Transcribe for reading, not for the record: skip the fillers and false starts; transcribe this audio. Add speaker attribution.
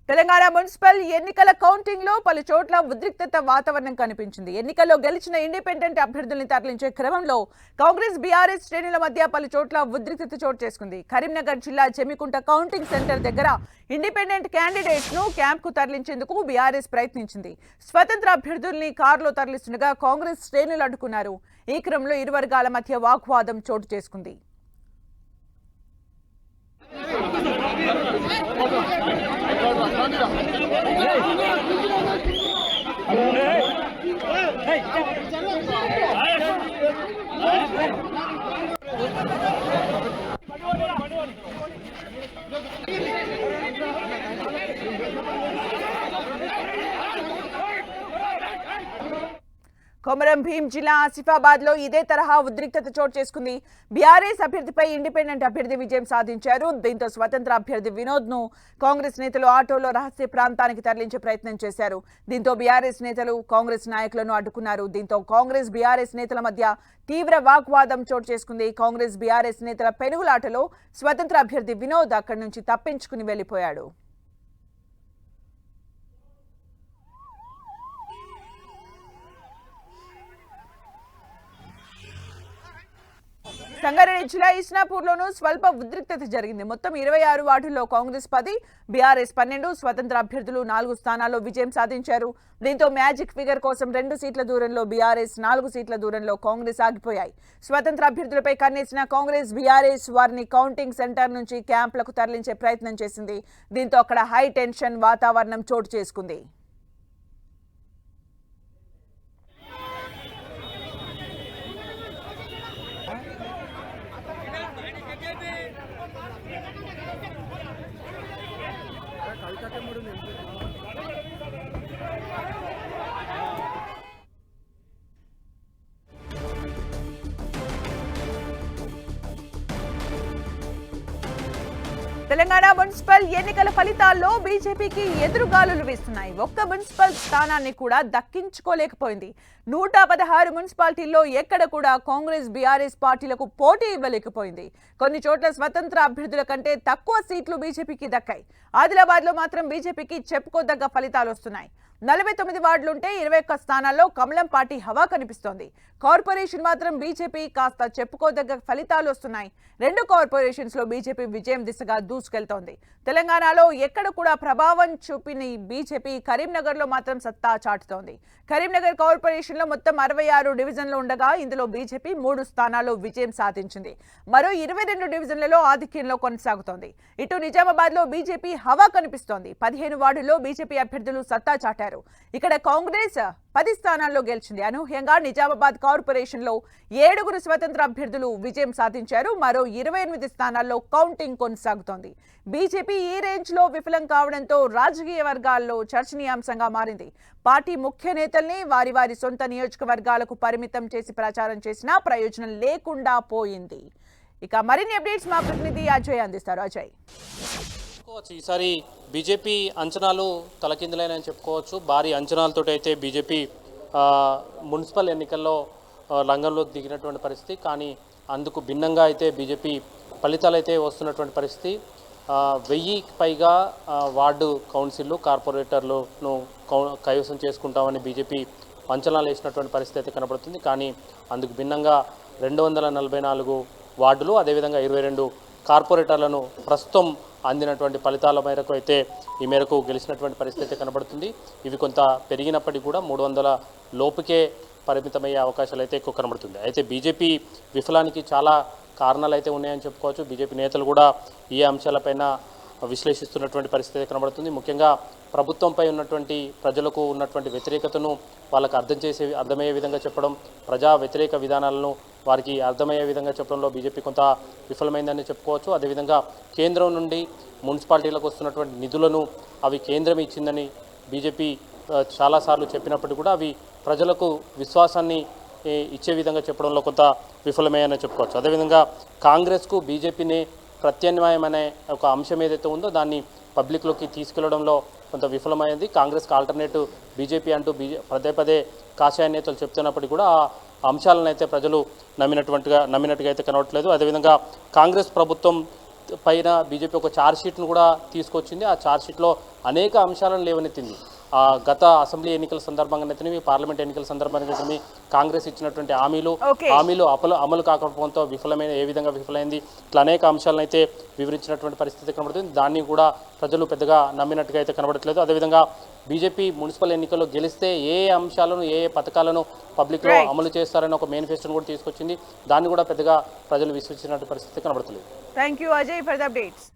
Speaker 1: Telangana municipal ఎన్నికల counting లో పలు చోట్ల ఉద్రిక్తత వాతావరణం కనిపించింది. ఎన్నికల్లో గెలిచిన ఇండిపెండెంట్ అభ్యర్థుల్ని తరలించే క్రమంలో కాంగ్రెస్ బీఆర్ఎస్ శ్రేణుల మధ్య పలు చోట్ల ఉద్రిక్తత చోటు చేసుకుంది. కరీంనగర్ జిల్లా జమ్మికుంట కౌంటింగ్ సెంటర్ దగ్గర ఇండిపెండెంట్ క్యాండిడేట్స్ ను క్యాంప్ కు తరలించేందుకు బీఆర్ఎస్ ప్రయత్నించింది. స్వతంత్ర అభ్యర్థుల్ని కారులో తరలిస్తుండగా కాంగ్రెస్ శ్రేణులు అడ్డుకున్నారు. ఈ క్రమంలో ఇరు వర్గాల మధ్య వాగ్వాదం చోటు చేసుకుంది. కొమరం భీం జిల్లా ఆసిఫాబాద్ లో ఇదే తరహా ఉద్రిక్తత చోటు చేసుకుంది. బీఆర్ఎస్ అభ్యర్థిపై ఇండిపెండెంట్ అభ్యర్థి విజయం సాధించారు. దీంతో స్వతంత్ర అభ్యర్థి వినోద్ ను కాంగ్రెస్ నేతలు ఆటోలో రహస్య ప్రాంతానికి తరలించే ప్రయత్నం చేశారు. దీంతో బీఆర్ఎస్ నేతలు కాంగ్రెస్ నాయకులను అడ్డుకున్నారు. దీంతో కాంగ్రెస్ బీఆర్ఎస్ నేతల మధ్య తీవ్ర వాగ్వాదం చోటు చేసుకుంది. కాంగ్రెస్ బీఆర్ఎస్ నేతల పెనుగులాటలో స్వతంత్ర అభ్యర్థి వినోద్ అక్కడి నుంచి తప్పించుకుని వెళ్లిపోయాడు. సంగారెడ్డి జిల్లా ఇస్నాపూర్లోనూ స్వల్ప ఉద్రిక్తత జరిగింది. మొత్తం 26 వార్డుల్లో కాంగ్రెస్ 10, బీఆర్ఎస్ 12, స్వతంత్ర అభ్యర్థులు 4 స్థానాల్లో విజయం సాధించారు. దీంతో మ్యాజిక్ ఫిగర్ కోసం 2 సీట్ల దూరంలో బీఆర్ఎస్, 4 సీట్ల దూరంలో కాంగ్రెస్ ఆగిపోయాయి. స్వతంత్ర అభ్యర్థులపై కన్నేసిన కాంగ్రెస్ బీఆర్ఎస్ వారిని కౌంటింగ్ సెంటర్ నుంచి క్యాంపులకు తరలించే ప్రయత్నం చేసింది. దీంతో అక్కడ హై టెన్షన్ వాతావరణం చోటు చేసుకుంది. తెలంగాణ మున్సిపల్ ఎన్నికల ఫలితాల్లో బీజేపీకి ఎదురుగాలులు వీస్తున్నాయి. ఒక్క మున్సిపల్ స్థానాన్ని కూడా దక్కించుకోలేకపోయింది. 116 మున్సిపాలిటీల్లో ఎక్కడ కూడా కాంగ్రెస్ బీఆర్ఎస్ పార్టీలకు పోటీ ఇవ్వలేకపోయింది. కొన్ని చోట్ల స్వతంత్ర అభ్యర్థుల కంటే తక్కువ సీట్లు బీజేపీకి దక్కాయి. ఆదిలాబాద్ లో మాత్రం బీజేపీకి చెప్పుకోదగ్గ ఫలితాలు వస్తున్నాయి. 49 వార్డులుంటే 21 స్థానాల్లో కమలం పార్టీ హవా కనిపిస్తోంది. కార్పొరేషన్ మాత్రం బీజేపీ కాస్త చెప్పుకోదగ్గ ఫలితాలు వస్తున్నాయి. 2 కార్పొరేషన్స్ లో బీజేపీ విజయం దిశగా దూసుకెళ్తోంది. తెలంగాణలో ఎక్కడ కూడా ప్రభావం చూపిన బీజేపీ కరీంనగర్ లో మాత్రం సత్తా చాటుతోంది. కరీంనగర్ కార్పొరేషన్ లో మొత్తం 66 డివిజన్లు ఉండగా ఇందులో బీజేపీ 3 స్థానాల్లో విజయం సాధించింది. మరో 22 డివిజన్లలో ఆధిక్యంలో కొనసాగుతోంది. ఇటు నిజామాబాద్ లో బీజేపీ హవా కనిపిస్తోంది. 15 వార్డుల్లో బీజేపీ అభ్యర్థులు సత్తా చాటారు. ఇక్కడ కాంగ్రెస్ 10 స్థానాల్లో గెలిచింది. అనూహ్యంగా నిజామాబాద్ కార్పొరేషన్ లో 7 స్వతంత్ర అభ్యర్థులు విజయం సాధించారు. మరో 28 స్థానాల్లో కౌంటింగ్ కొనసాగుతోంది. బీజేపీ ఈ రేంజ్ లో విఫలం కావడంతో రాజకీయ వర్గాల్లో చర్చనీయాంశంగా మారింది. పార్టీ ముఖ్య నేతల్ని వారి వారి సొంత నియోజకవర్గాలకు పరిమితం చేసి ప్రచారం చేసినా ప్రయోజనం లేకుండా పోయింది. ఇక మరిన్ని అప్డేట్స్ మా ప్రతినిధి అజయ్ అందిస్తారు. అజయ్,
Speaker 2: ఈసారి బీజేపీ అంచనాలు తలకిందులైనని చెప్పుకోవచ్చు. భారీ అంచనాలతో అయితే బీజేపీ మున్సిపల్ ఎన్నికల్లో రంగంలోకి దిగినటువంటి పరిస్థితి. కానీ అందుకు భిన్నంగా అయితే బీజేపీ ఫలితాలు అయితే వస్తున్నటువంటి పరిస్థితి. 1000కి పైగా వార్డు కౌన్సిల్లు, కార్పొరేటర్లను కైవసం చేసుకుంటామని బీజేపీ అంచనాలు వేసినటువంటి పరిస్థితి అయితే కనబడుతుంది. కానీ అందుకు భిన్నంగా 244 వార్డులు, అదేవిధంగా 22 కార్పొరేటర్లను ప్రస్తుతం అందినటువంటి ఫలితాల మేరకు అయితే ఈ మేరకు గెలిచినటువంటి పరిస్థితి కనబడుతుంది. ఇవి కొంత పెరిగినప్పటికీ కూడా 300 లోపుకే పరిమితమయ్యే అవకాశాలు అయితే ఎక్కువ కనబడుతుంది. అయితే బీజేపీ విఫలానికి చాలా కారణాలు అయితే ఉన్నాయని చెప్పుకోవచ్చు. బీజేపీ నేతలు కూడా ఈ అంశాలపైన విశ్లేషిస్తున్నటువంటి పరిస్థితి కనబడుతుంది. ముఖ్యంగా ప్రభుత్వంపై ఉన్నటువంటి ప్రజలకు ఉన్నటువంటి వ్యతిరేకతను వాళ్ళకు అర్థమయ్యే విధంగా చెప్పడం, ప్రజా వ్యతిరేక విధానాలను వారికి అర్థమయ్యే విధంగా చెప్పడంలో బీజేపీ కొంత విఫలమైందని చెప్పుకోవచ్చు. అదేవిధంగా కేంద్రం నుండి మున్సిపాలిటీలకు వస్తున్నటువంటి నిధులను అవి కేంద్రం ఇచ్చిందని బీజేపీ చాలాసార్లు చెప్పినప్పటికీ కూడా అవి ప్రజలకు విశ్వాసాన్ని ఇచ్చే విధంగా చెప్పడంలో కొంత విఫలమయ్యాయని చెప్పుకోవచ్చు. అదేవిధంగా కాంగ్రెస్కు బీజేపీని ప్రత్యామ్నాయం అనే ఒక అంశం ఏదైతే ఉందో దాన్ని పబ్లిక్లోకి తీసుకెళ్లడంలో కొంత విఫలమైంది. కాంగ్రెస్కి ఆల్టర్నేటివ్ బీజేపీ అంటూ పదే పదే కాషాయ నేతలు చెప్తున్నప్పటికీ కూడా ఆ అంశాలను అయితే ప్రజలు నమ్మినట్టుగా అయితే కనబడట్లేదు. అదేవిధంగా కాంగ్రెస్ ప్రభుత్వం పైన బీజేపీ ఒక ఛార్జ్ షీట్ను కూడా తీసుకొచ్చింది. ఆ ఛార్జ్ షీట్లో అనేక అంశాలను లేవనెత్తింది. గత అసెంబ్లీ ఎన్నికల సందర్భంగానైతేనేవి, పార్లమెంట్ ఎన్నికల సందర్భంగానైతేనేవి కాంగ్రెస్ ఇచ్చినటువంటి హామీలు అమలు కాకపోవడంతో ఏ విధంగా విఫలమైంది, ఇట్లా అనేక అంశాలను అయితే వివరించినటువంటి పరిస్థితి కనబడుతుంది. దాన్ని కూడా ప్రజలు పెద్దగా నమ్మినట్టుగా అయితే కనబడట్లేదు. అదేవిధంగా బీజేపీ మున్సిపల్ ఎన్నికల్లో గెలిస్తే ఏ అంశాలను ఏ పథకాలను పబ్లిక్లో అమలు చేస్తారని ఒక మేనిఫెస్టోను కూడా తీసుకొచ్చింది. దాన్ని కూడా పెద్దగా ప్రజలు విశ్వసించినటువంటి పరిస్థితి కనబడట్లేదు.
Speaker 1: Thank you Ajay for the updates.